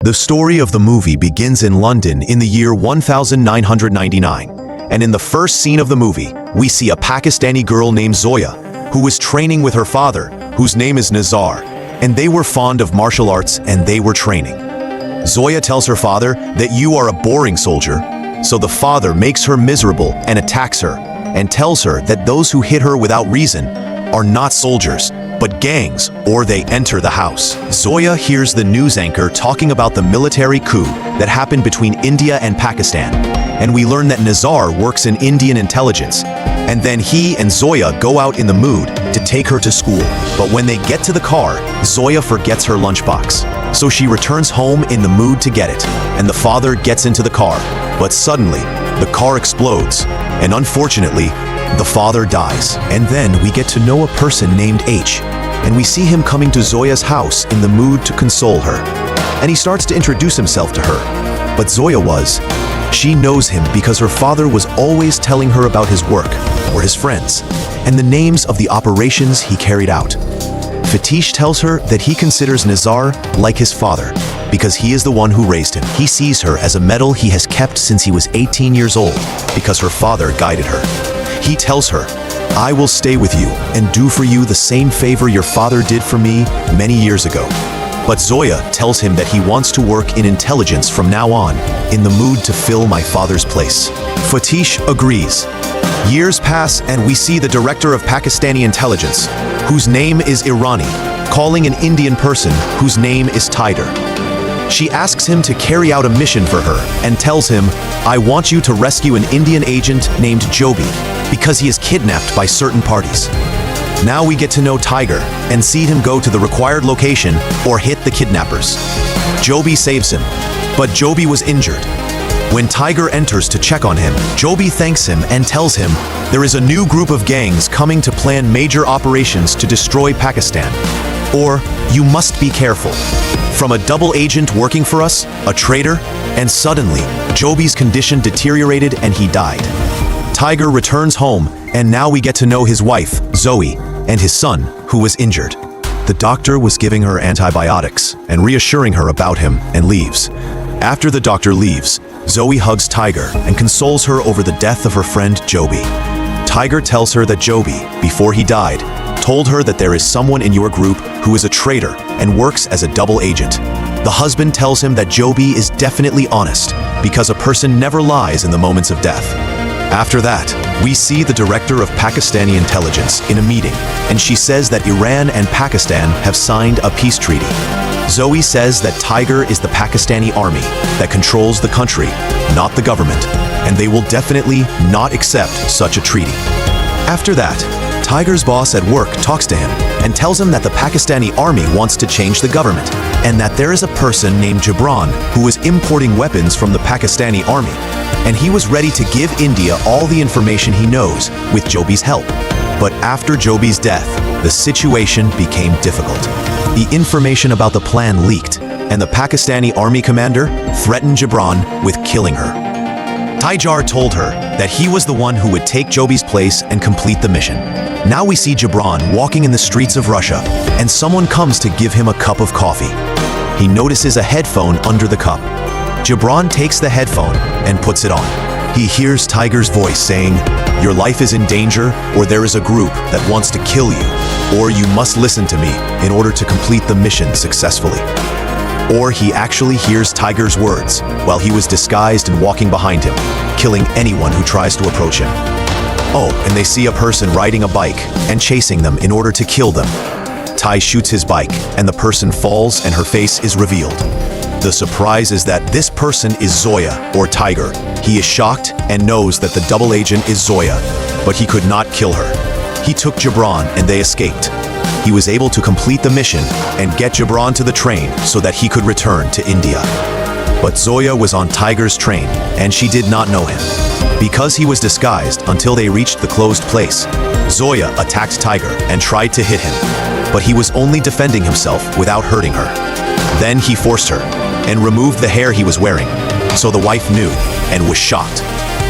The story of the movie begins in London in the year 1999, and in the first scene of the movie, we see a Pakistani girl named Zoya, who was training with her father, whose name is Nazar, and they were fond of martial arts and they were training. Zoya tells her father that you are a boring soldier, so the father makes her miserable and attacks her, and tells her that those who hit her without reason are not soldiers, but gangs, or they enter the house. Zoya hears the news anchor talking about the military coup that happened between India and Pakistan, and we learn that Nazar works in Indian intelligence, and then he and Zoya go out in the mood to take her to school. But when they get to the car, Zoya forgets her lunchbox, so she returns home in the mood to get it, and the father gets into the car, but suddenly, the car explodes, and unfortunately, the father dies. And then we get to know a person named H, and we see him coming to Zoya's house in the mood to console her. And he starts to introduce himself to her. But she knows him because her father was always telling her about his work, or his friends, and the names of the operations he carried out. Fatish tells her that he considers Nazar like his father, because he is the one who raised him. He sees her as a medal he has kept since he was 18 years old, because her father guided her. He tells her, I will stay with you and do for you the same favor your father did for me many years ago. But Zoya tells him that he wants to work in intelligence from now on, in the mood to fill my father's place. Fatish agrees. Years pass and we see the director of Pakistani intelligence, whose name is Irani, calling an Indian person whose name is Tiger. She asks him to carry out a mission for her and tells him, I want you to rescue an Indian agent named Joby, because he is kidnapped by certain parties. Now we get to know Tiger and see him go to the required location or hit the kidnappers. Joby saves him, but Joby was injured. When Tiger enters to check on him, Joby thanks him and tells him there is a new group of gangs coming to plan major operations to destroy Pakistan. Or, you must be careful. From a double agent working for us, a traitor, and suddenly, Joby's condition deteriorated and he died. Tiger returns home, and now we get to know his wife, Zoe, and his son, who was injured. The doctor was giving her antibiotics and reassuring her about him and leaves. After the doctor leaves, Zoe hugs Tiger and consoles her over the death of her friend Joby. Tiger tells her that Joby, before he died, told her that there is someone in your group who is a traitor and works as a double agent. The husband tells him that Joby is definitely honest, because a person never lies in the moments of death. After that, we see the director of Pakistani intelligence in a meeting, and she says that Iran and Pakistan have signed a peace treaty. Zoe says that Tiger is the Pakistani army that controls the country, not the government, and they will definitely not accept such a treaty. After that, Tiger's boss at work talks to him and tells him that the Pakistani army wants to change the government, and that there is a person named Gibran who is importing weapons from the Pakistani army, and he was ready to give India all the information he knows with Joby's help. But after Joby's death, the situation became difficult. The information about the plan leaked, and the Pakistani army commander threatened Gibran with killing her. Tijar told her that he was the one who would take Joby's place and complete the mission. Now we see Gibran walking in the streets of Russia, and someone comes to give him a cup of coffee. He notices a headphone under the cup. Gibran takes the headphone and puts it on. He hears Tiger's voice saying, your life is in danger, or there is a group that wants to kill you, or you must listen to me in order to complete the mission successfully. Or he actually hears Tiger's words while he was disguised and walking behind him, killing anyone who tries to approach him. Oh, and they see a person riding a bike and chasing them in order to kill them. Tai shoots his bike, and the person falls and her face is revealed. The surprise is that this person is Zoya, or Tiger. He is shocked and knows that the double agent is Zoya, but he could not kill her. He took Gibran and they escaped. He was able to complete the mission and get Gibran to the train so that he could return to India. But Zoya was on Tiger's train, and she did not know him. Because he was disguised until they reached the closed place, Zoya attacked Tiger and tried to hit him, but he was only defending himself without hurting her. Then he forced her and removed the hair he was wearing, so the wife knew and was shocked.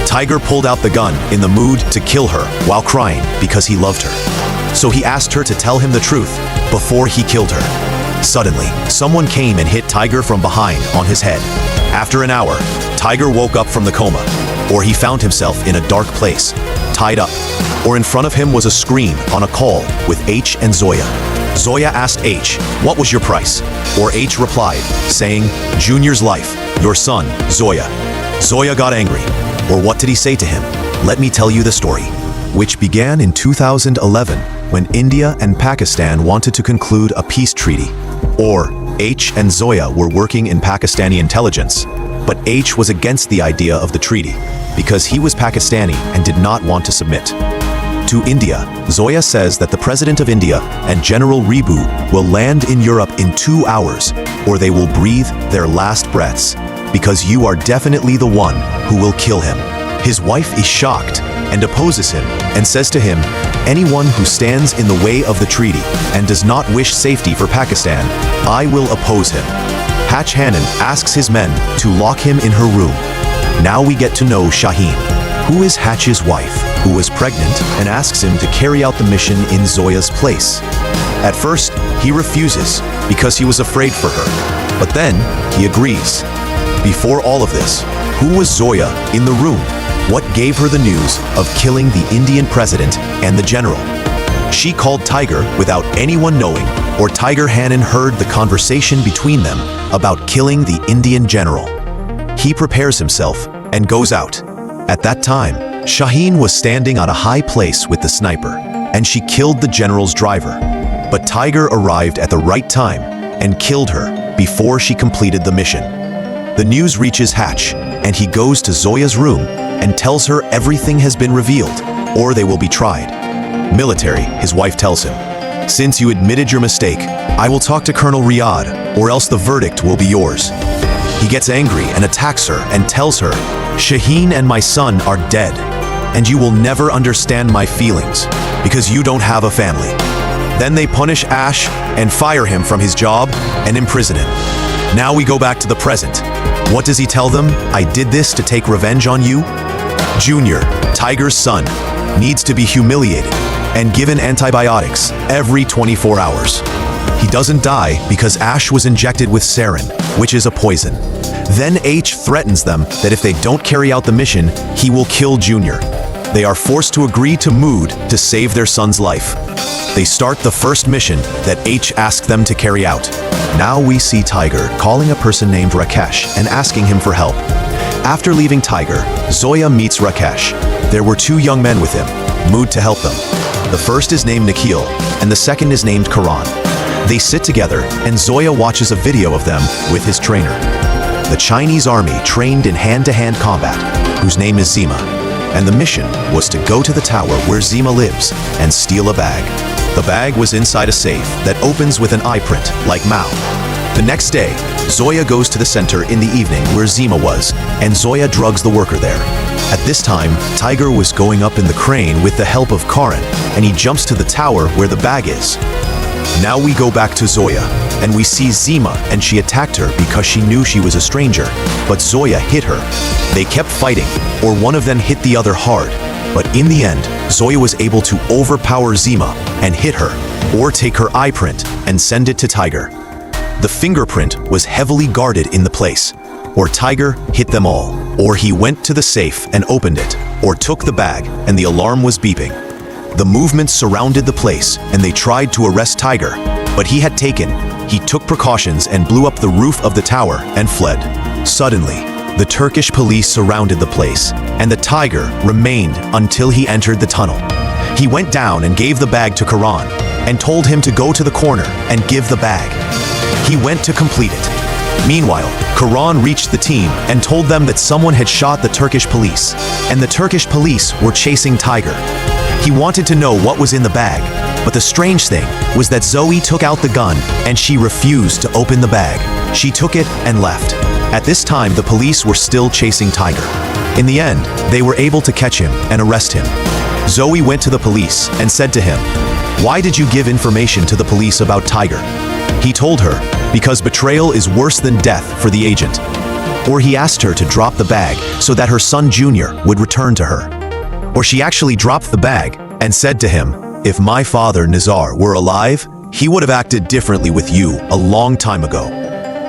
Tiger pulled out the gun in the mood to kill her while crying because he loved her. So he asked her to tell him the truth before he killed her. Suddenly, someone came and hit Tiger from behind on his head. After an hour, Tiger woke up from the coma, or he found himself in a dark place, tied up, or in front of him was a screen on a call with H and Zoya. Zoya asked H, "What was your price?" Or H replied, saying, "Junior's life, your son, Zoya." Zoya got angry. Or what did he say to him? Let me tell you the story, which began in 2011 when India and Pakistan wanted to conclude a peace treaty. Or H and Zoya were working in Pakistani intelligence, but H was against the idea of the treaty because he was Pakistani and did not want to submit. To India, Zoya says that the President of India and General Rebu will land in Europe in 2 hours, or they will breathe their last breaths, because you are definitely the one who will kill him. His wife is shocked and opposes him and says to him, "Anyone who stands in the way of the treaty and does not wish safety for Pakistan, I will oppose him." Hatch Hannon asks his men to lock him in her room. Now we get to know Shaheen, who is Hatch's wife, who was pregnant, and asks him to carry out the mission in Zoya's place. At first, he refuses because he was afraid for her, but then he agrees. Before all of this, who was Zoya in the room? What gave her the news of killing the Indian president and the general? She called Tiger without anyone knowing, or Tiger Hannon heard the conversation between them about killing the Indian general. He prepares himself and goes out. At that time, Shaheen was standing on a high place with the sniper, and she killed the general's driver. But Tiger arrived at the right time and killed her before she completed the mission. The news reaches Hatch, and he goes to Zoya's room and tells her everything has been revealed, or they will be tried. Military, his wife tells him, "Since you admitted your mistake, I will talk to Colonel Riyad, or else the verdict will be yours." He gets angry and attacks her and tells her, "Shaheen and my son are dead, and you will never understand my feelings, because you don't have a family." Then they punish Ash and fire him from his job and imprison him. Now we go back to the present. What does he tell them? "I did this to take revenge on you." Junior, Tiger's son, needs to be humiliated and given antibiotics every 24 hours. He doesn't die because Ash was injected with sarin, which is a poison. Then H threatens them that if they don't carry out the mission, he will kill Junior. They are forced to agree to Mood to save their son's life. They start the first mission that H asked them to carry out. Now we see Tiger calling a person named Rakesh and asking him for help. After leaving Tiger, Zoya meets Rakesh. There were 2 young men with him, Mood to help them. The first is named Nikhil, and the second is named Karan. They sit together, and Zoya watches a video of them with his trainer. The Chinese army trained in hand-to-hand combat, whose name is Zima, and the mission was to go to the tower where Zima lives and steal a bag. The bag was inside a safe that opens with an eye print, like Mao. The next day, Zoya goes to the center in the evening where Zima was, and Zoya drugs the worker there. At this time, Tiger was going up in the crane with the help of Karan, and he jumps to the tower where the bag is. Now we go back to Zoya, and we see Zima, and she attacked her because she knew she was a stranger, but Zoya hit her. They kept fighting, or one of them hit the other hard, but in the end, Zoya was able to overpower Zima and hit her, or take her eye print and send it to Tiger. The fingerprint was heavily guarded in the place, or Tiger hit them all, or he went to the safe and opened it, or took the bag and the alarm was beeping. The movement surrounded the place and they tried to arrest Tiger, but he took precautions and blew up the roof of the tower and fled. Suddenly, the Turkish police surrounded the place, and the Tiger remained until he entered the tunnel. He went down and gave the bag to Karan, and told him to go to the corner and give the bag. He went to complete it. Meanwhile, Karan reached the team and told them that someone had shot the Turkish police, and the Turkish police were chasing Tiger. He wanted to know what was in the bag, but the strange thing was that Zoe took out the gun and she refused to open the bag. She took it and left. At this time, the police were still chasing Tiger. In the end, they were able to catch him and arrest him. Zoe went to the police and said to him, "Why did you give information to the police about Tiger?" He told her, because betrayal is worse than death for the agent. Or he asked her to drop the bag so that her son Junior would return to her. Or she actually dropped the bag and said to him, "If my father Nizar were alive, he would have acted differently with you a long time ago.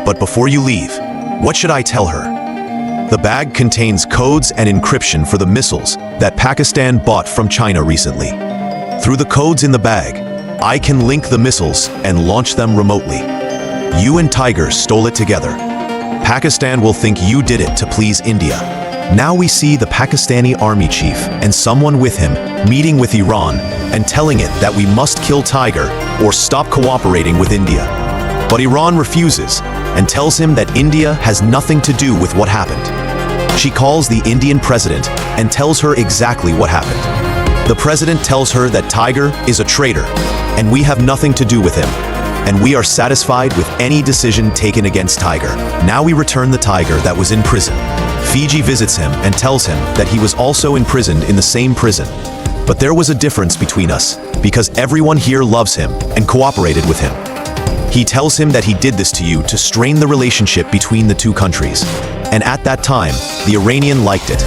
But before you leave, what should I tell her? The bag contains codes and encryption for the missiles that Pakistan bought from China recently. Through the codes in the bag, I can link the missiles and launch them remotely. You and Tiger stole it together. Pakistan will think you did it to please India. Now we see the Pakistani army chief and someone with him meeting with Iran and telling it that we must kill Tiger or stop cooperating with India. But Iran refuses and tells him that India has nothing to do with what happened. She calls the Indian president and tells her exactly what happened. The president tells her that Tiger is a traitor and we have nothing to do with him, and we are satisfied with any decision taken against Tiger. Now we return the Tiger that was in prison. Fiji visits him and tells him that he was also imprisoned in the same prison. But there was a difference between us because everyone here loves him and cooperated with him. He tells him that he did this to you to strain the relationship between the two countries. And at that time, the Iranian liked it.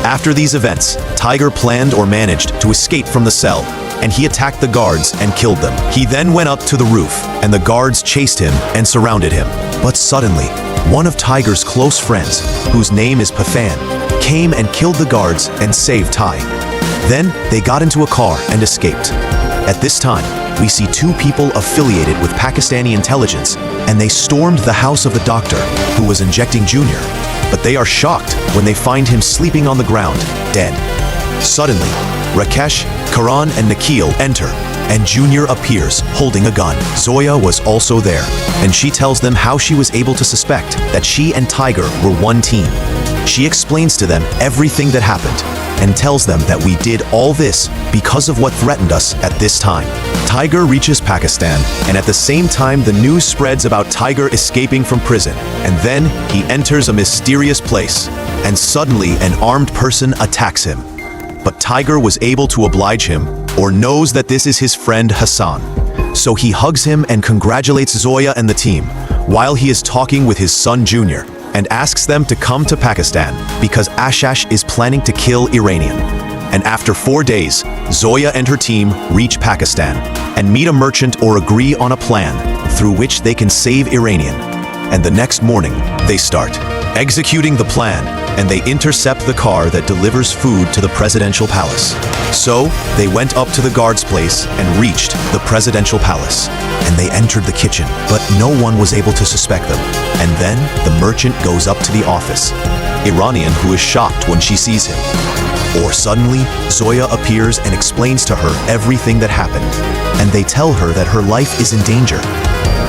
After these events, Tiger planned or managed to escape from the cell, and he attacked the guards and killed them. He then went up to the roof, and the guards chased him and surrounded him. But suddenly, one of Tiger's close friends, whose name is Pafan, came and killed the guards and saved Ty. Then they got into a car and escaped. At this time, we see two people affiliated with Pakistani intelligence, and they stormed the house of the doctor who was injecting Junior. But they are shocked when they find him sleeping on the ground, dead. Suddenly, Rakesh, Karan, and Nikhil enter, and Junior appears holding a gun. Zoya was also there, and she tells them how she was able to suspect that she and Tiger were one team. She explains to them everything that happened, and tells them that we did all this because of what threatened us at this time. Tiger reaches Pakistan, and at the same time the news spreads about Tiger escaping from prison, and then he enters a mysterious place, and suddenly an armed person attacks him. But Tiger was able to oblige him, or knows that this is his friend Hassan. So he hugs him and congratulates Zoya and the team, while he is talking with his son Junior, and asks them to come to Pakistan because Ashash is planning to kill Iranian. And after 4 days, Zoya and her team reach Pakistan and meet a merchant or agree on a plan through which they can save Iranian. And the next morning, they start executing the plan, and they intercept the car that delivers food to the presidential palace. So, they went up to the guard's place and reached the presidential palace. And they entered the kitchen, but no one was able to suspect them. And then the merchant goes up to the office, Iranian, who is shocked when she sees him. Or suddenly, Zoya appears and explains to her everything that happened, and they tell her that her life is in danger.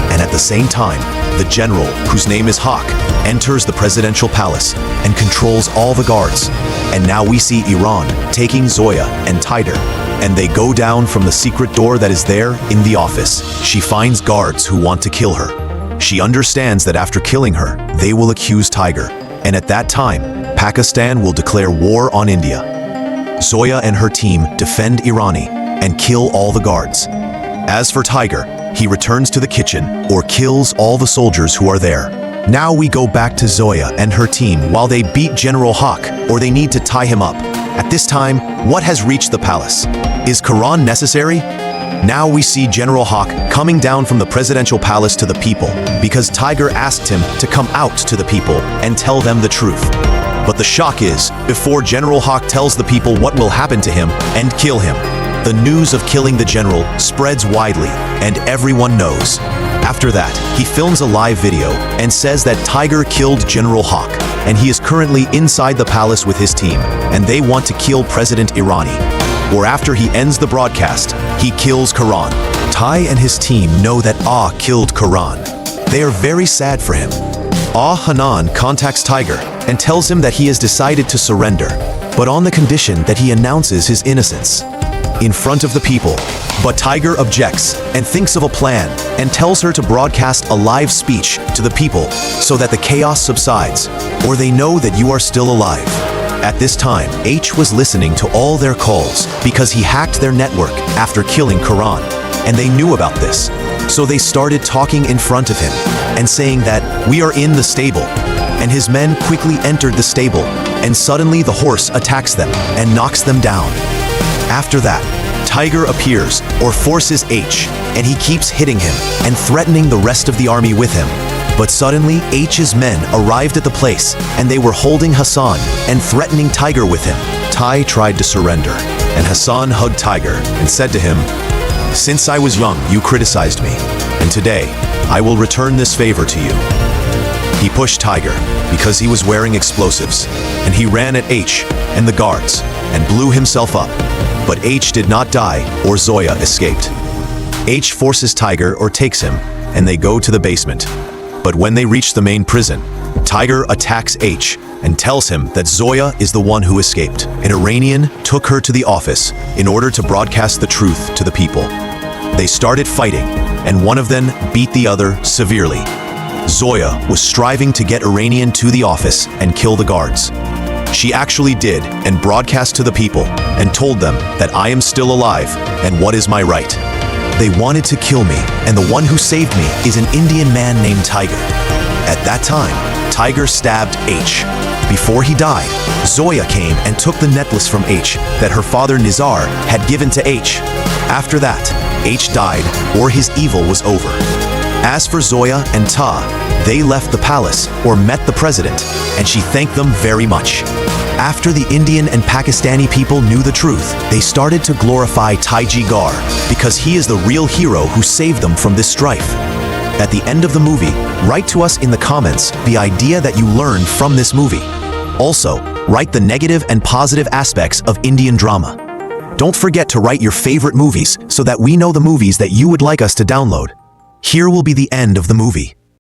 And at the same time, the general, whose name is Hawk, enters the presidential palace and controls all the guards. And now we see Iran taking Zoya and Tiger, and they go down from the secret door that is there in the office. She finds guards who want to kill her. She understands that after killing her, they will accuse Tiger, and at that time, Pakistan will declare war on India. Zoya and her team defend Irani and kill all the guards. As for Tiger, he returns to the kitchen or kills all the soldiers who are there. Now we go back to Zoya and her team while they beat General Hawk, or they need to tie him up. At this time, what has reached the palace? Is Quran necessary? Now we see General Hawk coming down from the presidential palace to the people because Tiger asked him to come out to the people and tell them the truth. But the shock is, before General Hawk tells the people what will happen to him and kill him, the news of killing the general spreads widely, and everyone knows. After that, he films a live video and says that Tiger killed General Hawk, and he is currently inside the palace with his team, and they want to kill President Irani. Or after he ends the broadcast, he kills Quran. Tai and his team know that Ah killed Quran. They are very sad for him. Ah Hanan contacts Tiger and tells him that he has decided to surrender, but on the condition that he announces his innocence in front of the people. But Tiger objects and thinks of a plan and tells her to broadcast a live speech to the people so that the chaos subsides, or they know that you are still alive. At this time, H was listening to all their calls because he hacked their network after killing Quran, and they knew about this. So they started talking in front of him and saying that we are in the stable, and his men quickly entered the stable, and suddenly the horse attacks them and knocks them down. After that, Tiger appears or forces H, and he keeps hitting him and threatening the rest of the army with him. But suddenly, H's men arrived at the place, and they were holding Hassan and threatening Tiger with him. Tai tried to surrender, and Hassan hugged Tiger and said to him, "Since I was young, you criticized me, and today, I will return this favor to you." He pushed Tiger because he was wearing explosives, and he ran at H and the guards and blew himself up. But H did not die, or Zoya escaped. H forces Tiger or takes him, and they go to the basement. But when they reach the main prison, Tiger attacks H and tells him that Zoya is the one who escaped. An Iranian took her to the office in order to broadcast the truth to the people. They started fighting, and one of them beat the other severely. Zoya was striving to get Iranian to the office and kill the guards. She actually did, and broadcast to the people and told them that I am still alive and what is my right. They wanted to kill me, and the one who saved me is an Indian man named Tiger. At that time, Tiger stabbed H. Before he died, Zoya came and took the necklace from H that her father Nizar had given to H. After that, H died, or his evil was over. As for Zoya and Ta, they left the palace or met the president, and she thanked them very much. After the Indian and Pakistani people knew the truth, they started to glorify Taiji Gar because he is the real hero who saved them from this strife. At the end of the movie, write to us in the comments the idea that you learned from this movie. Also, write the negative and positive aspects of Indian drama. Don't forget to write your favorite movies so that we know the movies that you would like us to download. Here will be the end of the movie.